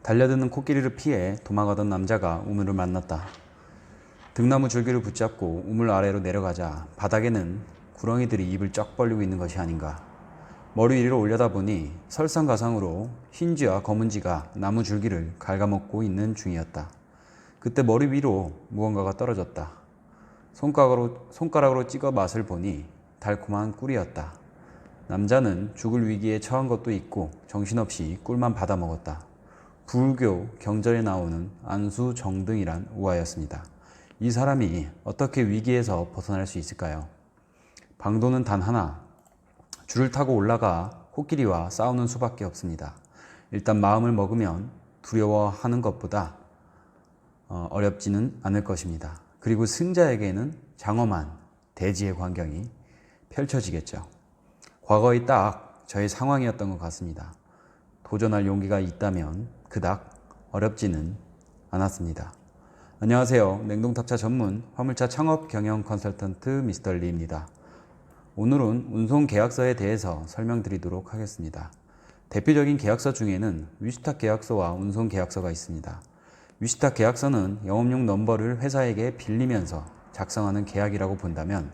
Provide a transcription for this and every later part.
달려드는 코끼리를 피해 도망가던 남자가 우물을 만났다. 등나무 줄기를 붙잡고 우물 아래로 내려가자 바닥에는 구렁이들이 입을 쩍 벌리고 있는 것이 아닌가. 머리 위로 올려다보니 설상가상으로 흰쥐와 검은쥐가 나무 줄기를 갉아먹고 있는 중이었다. 그때 머리 위로 무언가가 떨어졌다. 손가락으로 찍어 맛을 보니 달콤한 꿀이었다. 남자는 죽을 위기에 처한 것도 있고 정신없이 꿀만 받아먹었다. 불교 경전에 나오는 안수정등이란 우화였습니다. 이 사람이 어떻게 위기에서 벗어날 수 있을까요? 방도는 단 하나, 줄을 타고 올라가 코끼리와 싸우는 수밖에 없습니다. 일단 마음을 먹으면 두려워하는 것보다 어렵지는 않을 것입니다. 그리고 승자에게는 장엄한 대지의 광경이 펼쳐지겠죠. 과거에 딱 저의 상황이었던 것 같습니다. 도전할 용기가 있다면 그닥 어렵지는 않았습니다. 안녕하세요. 냉동탑차 전문 화물차 창업 경영 컨설턴트 미스터 리입니다. 오늘은 운송 계약서에 대해서 설명드리도록 하겠습니다. 대표적인 계약서 중에는 위탁 계약서와 운송 계약서가 있습니다. 위탁 계약서는 영업용 넘버를 회사에게 빌리면서 작성하는 계약이라고 본다면,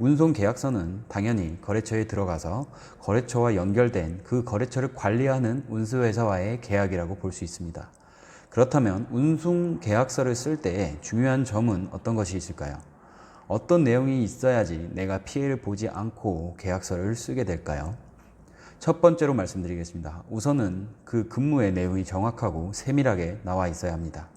운송 계약서는 당연히 거래처에 들어가서 거래처와 연결된 그 거래처를 관리하는 운수회사와의 계약이라고 볼 수 있습니다. 그렇다면 운송 계약서를 쓸 때 중요한 점은 어떤 것이 있을까요? 어떤 내용이 있어야지 내가 피해를 보지 않고 계약서를 쓰게 될까요? 첫 번째로 말씀드리겠습니다. 우선은 그 근무의 내용이 정확하고 세밀하게 나와 있어야 합니다.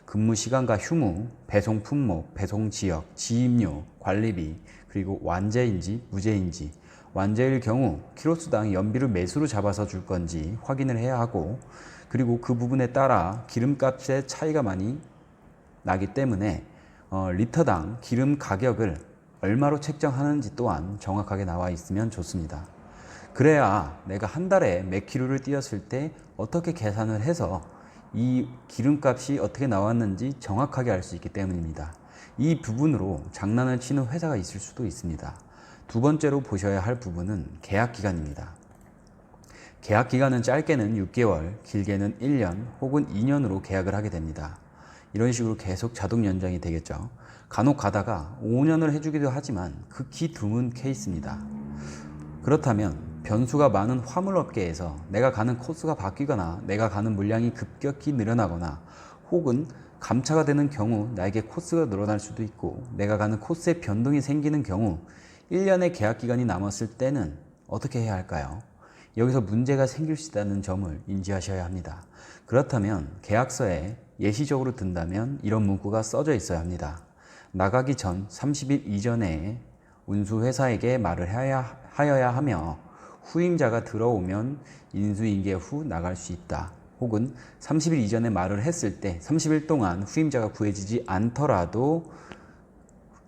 근무 시간과 휴무, 배송 품목, 배송 지역, 지입료, 관리비, 그리고 완제인지 무제인지, 완제일 경우 키로수당 연비를 매수로 잡아서 줄 건지 확인을 해야 하고, 그리고 그 부분에 따라 기름값의 차이가 많이 나기 때문에 리터당 기름 가격을 얼마로 책정하는지 또한 정확하게 나와 있으면 좋습니다. 그래야 내가 한 달에 몇 킬로를 뛰었을 때 어떻게 계산을 해서 이 기름값이 어떻게 나왔는지 정확하게 알 수 있기 때문입니다. 이 부분으로 장난을 치는 회사가 있을 수도 있습니다. 두 번째로 보셔야 할 부분은 계약 기간입니다. 계약 기간은 짧게는 6개월, 길게는 1년 혹은 2년으로 계약을 하게 됩니다. 이런 식으로 계속 자동 연장이 되겠죠. 간혹 가다가 5년을 해주기도 하지만 극히 드문 케이스입니다. 그렇다면 변수가 많은 화물업계에서 내가 가는 코스가 바뀌거나 내가 가는 물량이 급격히 늘어나거나 혹은 감차가 되는 경우 나에게 코스가 늘어날 수도 있고, 내가 가는 코스에 변동이 생기는 경우 1년의 계약 기간이 남았을 때는 어떻게 해야 할까요? 여기서 문제가 생길 수 있다는 점을 인지하셔야 합니다. 그렇다면 계약서에 예시적으로 든다면 이런 문구가 써져 있어야 합니다. 나가기 전 30일 이전에 운수회사에게 말을 하여야 하며, 후임자가 들어오면 인수인계 후 나갈 수 있다. 혹은 30일 이전에 말을 했을 때 30일 동안 후임자가 구해지지 않더라도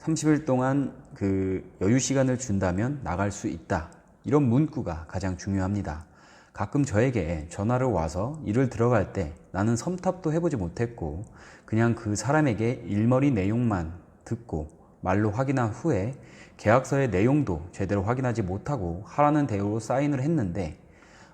30일 동안 그 여유 시간을 준다면 나갈 수 있다. 이런 문구가 가장 중요합니다. 가끔 저에게 전화를 와서 일을 들어갈 때 나는 섭탑도 해보지 못했고 그냥 그 사람에게 일머리 내용만 듣고 말로 확인한 후에 계약서의 내용도 제대로 확인하지 못하고 하라는 대로로 사인을 했는데,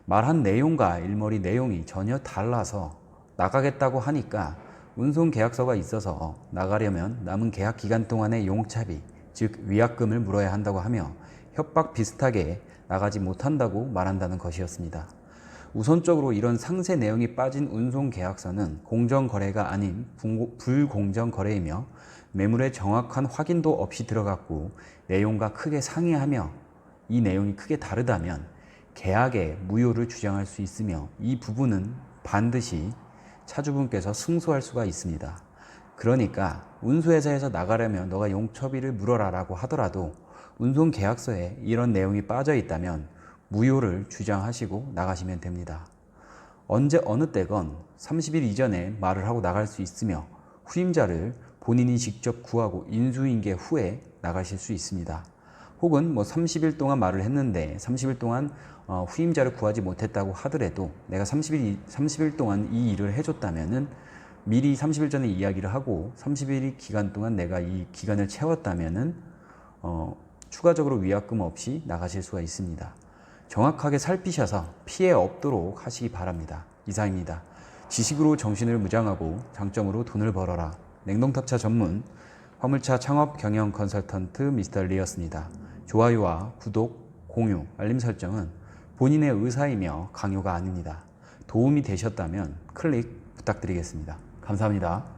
말한 내용과 일머리 내용이 전혀 달라서 나가겠다고 하니까 운송 계약서가 있어서 나가려면 남은 계약 기간 동안의 용차비, 즉 위약금을 물어야 한다고 하며 협박 비슷하게 나가지 못한다고 말한다는 것이었습니다. 우선적으로 이런 상세 내용이 빠진 운송 계약서는 공정거래가 아닌 불공정거래이며 매물의 정확한 확인도 없이 들어갔고 내용과 크게 상이하며 이 내용이 크게 다르다면 계약의 무효를 주장할 수 있으며, 이 부분은 반드시 차주분께서 승소할 수가 있습니다. 그러니까 운수회사에서 나가려면 너가 용처비를 물어라 라고 하더라도 운송 계약서에 이런 내용이 빠져 있다면 무효를 주장하시고 나가시면 됩니다. 언제 어느 때건 30일 이전에 말을 하고 나갈 수 있으며 후임자를 본인이 직접 구하고 인수인계 후에 나가실 수 있습니다. 혹은 30일 동안 말을 했는데 30일 동안 후임자를 구하지 못했다고 하더라도 내가 30일 동안 이 일을 해줬다면은 미리 30일 전에 이야기를 하고 30일 기간 동안 내가 이 기간을 채웠다면은 추가적으로 위약금 없이 나가실 수가 있습니다. 정확하게 살피셔서 피해 없도록 하시기 바랍니다. 이상입니다. 지식으로 정신을 무장하고 장점으로 돈을 벌어라. 냉동탑차 전문 화물차 창업 경영 컨설턴트 미스터 리였습니다. 좋아요와 구독, 공유, 알림 설정은 본인의 의사이며 강요가 아닙니다. 도움이 되셨다면 클릭 부탁드리겠습니다. 감사합니다.